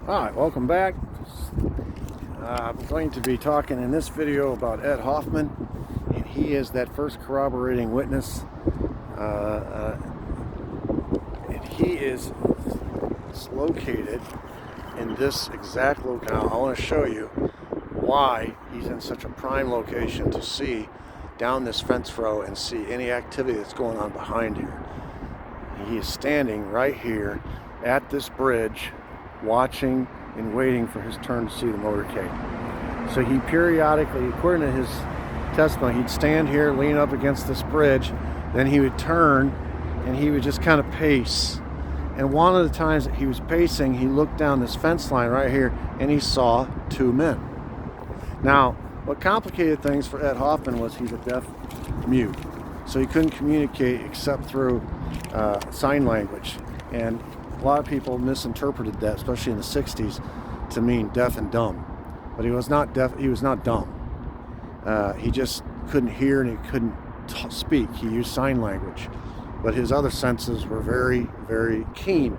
All right, welcome back. I'm going to be talking in this video about Ed Hoffman, and he is that first corroborating witness. And he is located in this exact locale. I want to show you why he's in such a prime location to see down this fence row and see any activity that's going on behind here. He is standing right here at this bridge, watching and waiting for his turn to see the motorcade. So he periodically, according to his testimony, he'd stand here, lean up against this bridge, then he would turn and he would just kind of pace. And one of the times that he was pacing, he looked down this fence line right here and he saw two men. Now, what complicated things for Ed Hoffman was he's a deaf mute. So he couldn't communicate except through sign language. And a lot of people misinterpreted that, especially in the 60s, to mean deaf and dumb. But he was not deaf, he was not dumb. He just couldn't hear and he couldn't speak. He used sign language. But his other senses were very, very keen.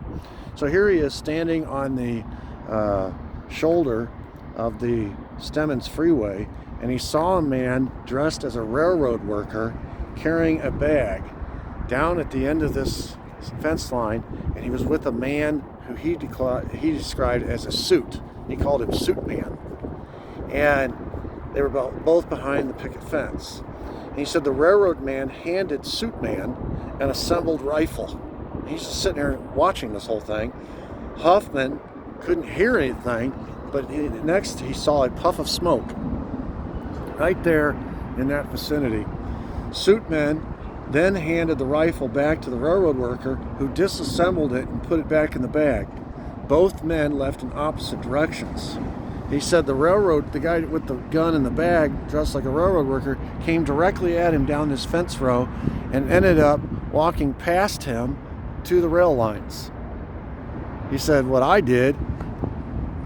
So here he is standing on the shoulder of the Stemmons Freeway, and he saw a man dressed as a railroad worker carrying a bag down at the end of this fence line, and he was with a man who he described as a suit. He called him Suit Man. And they were both behind the picket fence. And he said the railroad man handed Suit Man an assembled rifle. He's just sitting there watching this whole thing. Hoffman couldn't hear anything, but next he saw a puff of smoke right there in that vicinity. Suit Man then handed the rifle back to the railroad worker, who disassembled it and put it back in the bag. Both men left in opposite directions. He said the guy with the gun in the bag, dressed like a railroad worker, came directly at him down this fence row and ended up walking past him to the rail lines. He said, what I did,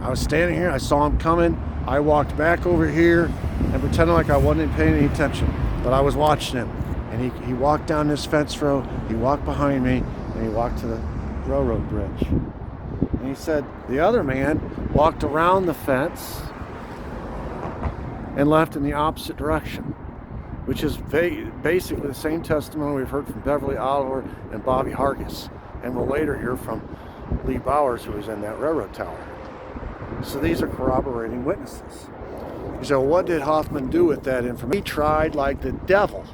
I was standing here, I saw him coming, I walked back over here and pretended like I wasn't paying any attention, but I was watching him. And he walked down this fence row, he walked behind me, and he walked to the railroad bridge. And he said the other man walked around the fence and left in the opposite direction, which is basically the same testimony we've heard from Beverly Oliver and Bobby Hargis, and we'll later hear from Lee Bowers, who was in that railroad tower. So these are corroborating witnesses. So what did Hoffman do with that information? He tried like the devil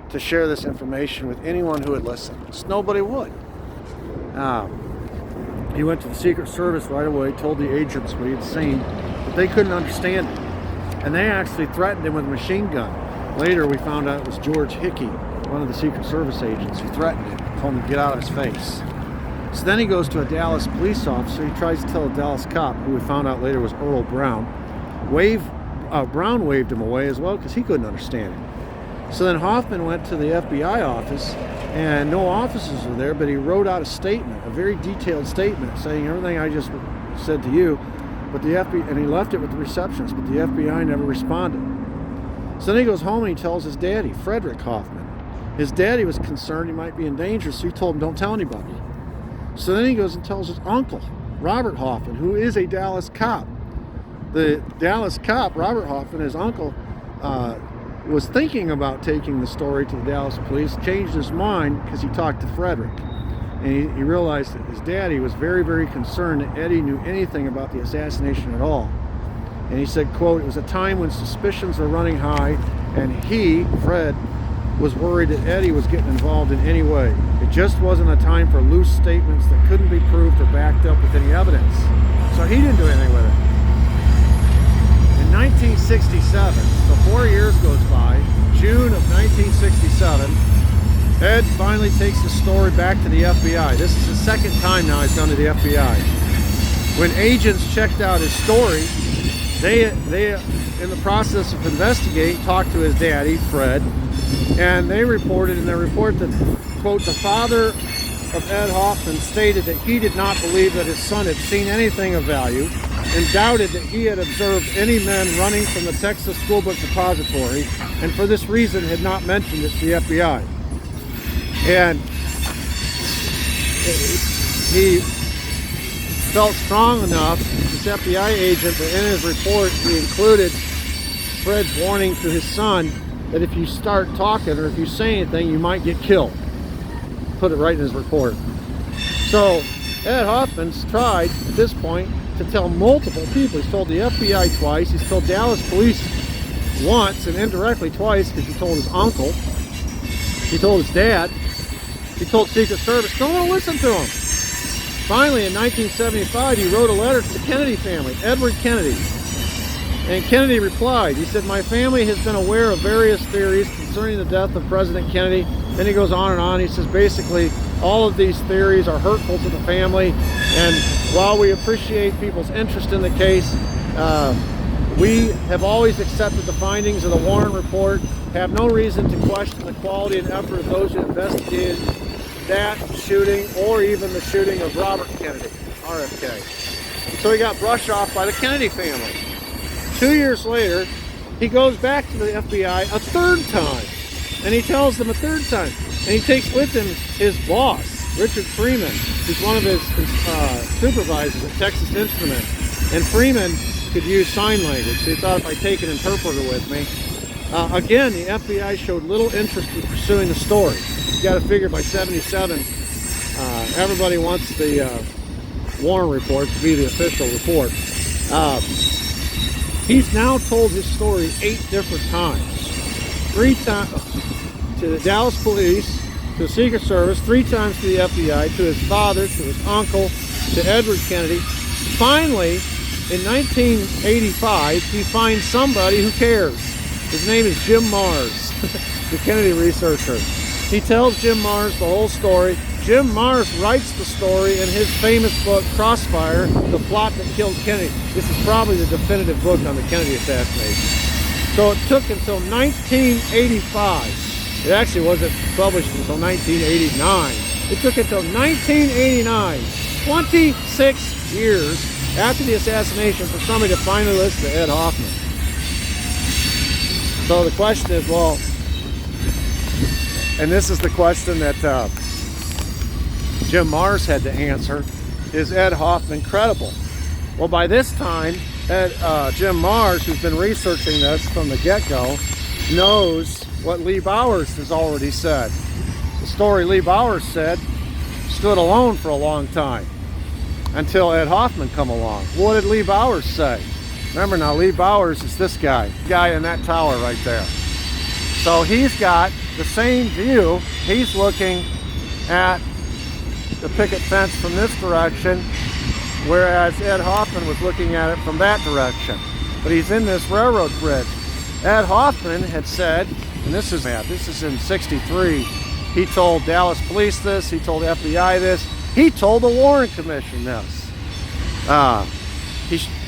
to share this information with anyone who would listen. Just nobody would. He went to the Secret Service right away, told the agents what he had seen, but they couldn't understand it. And they actually threatened him with a machine gun. Later we found out it was George Hickey, one of the Secret Service agents, who threatened him, told him to get out of his face. So then he goes to a Dallas police officer. He tries to tell a Dallas cop, who we found out later was Earl Brown. Brown waved him away as well because he couldn't understand it. So then Hoffman went to the FBI office, and no officers were there, but he wrote out a statement, a very detailed statement, saying everything I just said to you, but the FBI, and he left it with the receptionist, but the FBI never responded. So then he goes home and he tells his daddy, Frederick Hoffman. His daddy was concerned he might be in danger, so he told him, don't tell anybody. So then he goes and tells his uncle, Robert Hoffman, who is a Dallas cop. The Dallas cop, Robert Hoffman, his uncle, was thinking about taking the story to the Dallas police, changed his mind because he talked to Frederick. And he realized that his daddy was very, very concerned that Eddie knew anything about the assassination at all. And he said, quote, it was a time when suspicions were running high, and he, Fred, was worried that Eddie was getting involved in any way. It just wasn't a time for loose statements that couldn't be proved or backed up with any evidence. So he didn't do anything with it. In 1967, so 4 years goes by, June of 1967, Ed finally takes the story back to the FBI. This is the second time now he's gone to the FBI. When agents checked out his story, they in the process of investigating, talked to his daddy, Fred, and they reported in their report that, quote, the father of Ed Hoffman stated that he did not believe that his son had seen anything of value and doubted that he had observed any men running from the Texas School Book Depository, and for this reason had not mentioned it to the FBI. And felt strong enough, this FBI agent, that in his report he included Fred's warning to his son that if you start talking or if you say anything, you might get killed. Put it right in his report. So Ed Hoffman's tried at this point to tell multiple people. He's told the FBI twice, he's told Dallas police once, and indirectly twice, because he told his uncle, he told his dad, he told Secret Service. No one will listen to him. Finally, in 1975, he wrote a letter to the Kennedy family, Edward Kennedy. And Kennedy replied. He said, "My family has been aware of various theories concerning the death of President Kennedy." Then he goes on and on. He says, basically, all of these theories are hurtful to the family. And while we appreciate people's interest in the case, we have always accepted the findings of the Warren report, have no reason to question the quality and effort of those who investigated that shooting or even the shooting of Robert Kennedy, RFK. So he got brushed off by the Kennedy family. 2 years later, he goes back to the FBI a third time, and he tells them a third time, and he takes with him his boss, Richard Freeman, who's one of his supervisors at Texas Instruments. And Freeman could use sign language, so he thought if I take an interpreter with me. Again, the FBI showed little interest in pursuing the story. You got to figure by 77, everybody wants the Warren report to be the official report. He's now told his story 8 different times. 3 times to the Dallas police, to the Secret Service, 3 times to the FBI, to his father, to his uncle, to Edward Kennedy. Finally, in 1985, he finds somebody who cares. His name is Jim Marrs, the Kennedy researcher. He tells Jim Marrs the whole story. Jim Marrs writes the story in his famous book, Crossfire, The Plot That Killed Kennedy. This is probably the definitive book on the Kennedy assassination. So it took until 1985. It actually wasn't published until 1989. It took until 1989, 26 years after the assassination, for somebody to finally listen to Ed Hoffman. So the question is, well, and this is the question that Jim Marrs had to answer, is Ed Hoffman credible? Well, by this time, Jim Marrs, who's been researching this from the get-go, knows what Lee Bowers has already said. The story Lee Bowers said stood alone for a long time until Ed Hoffman come along. What did Lee Bowers say? Remember now, Lee Bowers is this guy in that tower right there. So he's got the same view. He's looking at the picket fence from this direction, whereas Ed Hoffman was looking at it from that direction. But he's in this railroad bridge. Ed Hoffman had said, and this is in '63, he told Dallas police this, he told FBI this, he told the Warren Commission this.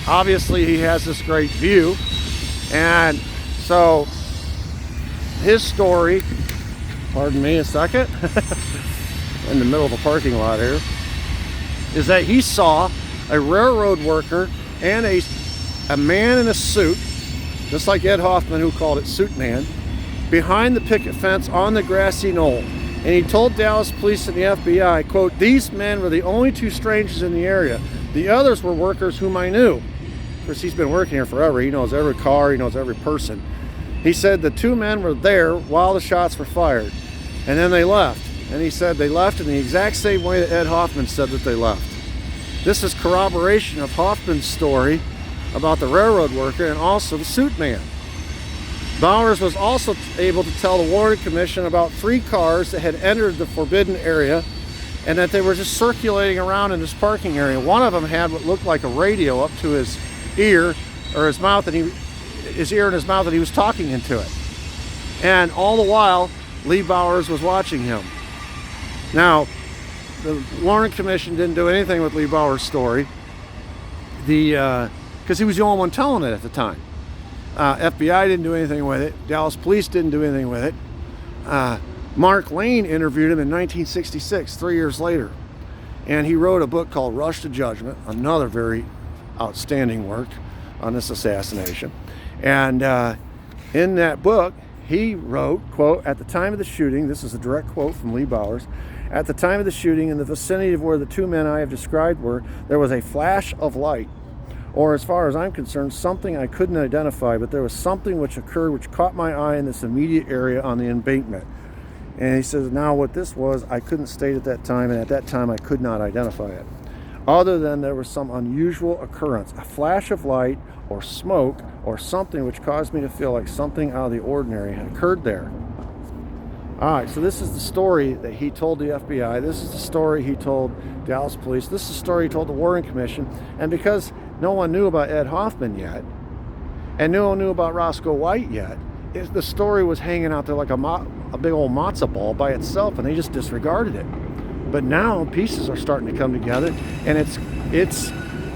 Obviously he has this great view, and so his story, pardon me a second, in the middle of a parking lot here, is that he saw a railroad worker and a man in a suit, just like Ed Hoffman, who called it Suit Man, behind the picket fence on the grassy knoll. And he told Dallas police and the FBI, quote, "These men were the only 2 strangers in the area. The others were workers whom I knew." Of course, he's been working here forever. He knows every car, he knows every person. He said the 2 men were there while the shots were fired. And then they left. And he said they left in the exact same way that Ed Hoffman said that they left. This is corroboration of Hoffman's story about the railroad worker and also the suit man. Bowers was also able to tell the Warren Commission about 3 cars that had entered the forbidden area and that they were just circulating around in this parking area. One of them had what looked like a radio up to his ear or his mouth, and his ear and his mouth, and he was talking into it. And all the while, Lee Bowers was watching him. Now, the Warren Commission didn't do anything with Lee Bowers' story, because he was the only one telling it at the time. FBI didn't do anything with it. Dallas police didn't do anything with it. Mark Lane interviewed him in 1966, 3 years later. And he wrote a book called Rush to Judgment, another very outstanding work on this assassination. And in that book, he wrote, quote, "At the time of the shooting," this is a direct quote from Lee Bowers, At the time of the shooting, in the vicinity of where the two men I have described were, there was a flash of light, or as far as I'm concerned, something I couldn't identify, but there was something which occurred which caught my eye in this immediate area on the embankment. And he says, now what this was, I couldn't state at that time, and at that time I could not identify it. Other than there was some unusual occurrence, a flash of light or smoke or something which caused me to feel like something out of the ordinary had occurred there. All right, so this is the story that he told the FBI. This is the story he told Dallas police. This is the story he told the Warren Commission. And because no one knew about Ed Hoffman yet, and no one knew about Roscoe White yet, the story was hanging out there like a big old matzo ball by itself, and they just disregarded it. But now pieces are starting to come together, and it's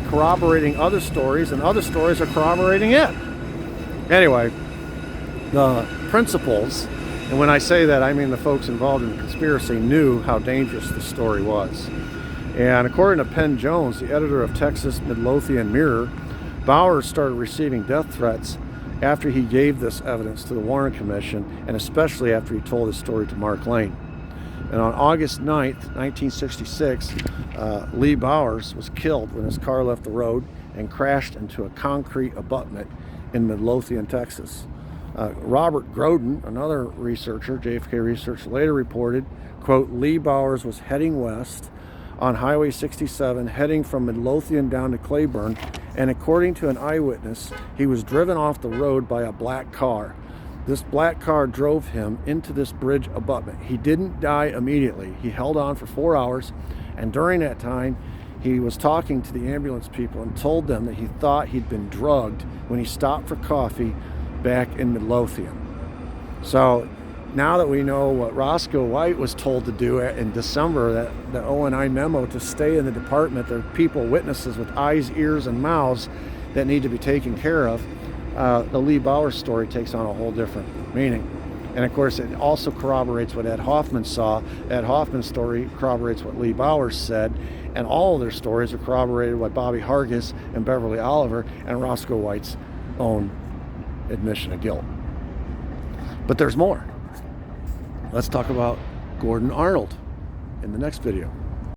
corroborating other stories, and other stories are corroborating it. Anyway, the principals, and when I say that, I mean the folks involved in the conspiracy, knew how dangerous the story was. And according to Penn Jones, the editor of Texas Midlothian Mirror, Bowers started receiving death threats after he gave this evidence to the Warren Commission, and especially after he told his story to Mark Lane. And on August 9th, 1966, Lee Bowers was killed when his car left the road and crashed into a concrete abutment in Midlothian, Texas. Robert Groden, another researcher, JFK researcher, later reported, quote, Lee Bowers was heading west on Highway 67, heading from Midlothian down to Claiborne, and according to an eyewitness, he was driven off the road by a black car. This black car drove him into this bridge abutment. He didn't die immediately. He held on for 4 hours, and during that time, he was talking to the ambulance people and told them that he thought he'd been drugged when he stopped for coffee back in Midlothian. So now that we know what Roscoe White was told to do in December, that the O&I memo to stay in the department, there are people, witnesses with eyes, ears, and mouths that need to be taken care of. The Lee Bowers story takes on a whole different meaning. And of course, it also corroborates what Ed Hoffman saw. Ed Hoffman's story corroborates what Lee Bowers said, and all of their stories are corroborated by Bobby Hargis and Beverly Oliver and Roscoe White's own admission of guilt. But there's more. Let's talk about Gordon Arnold in the next video.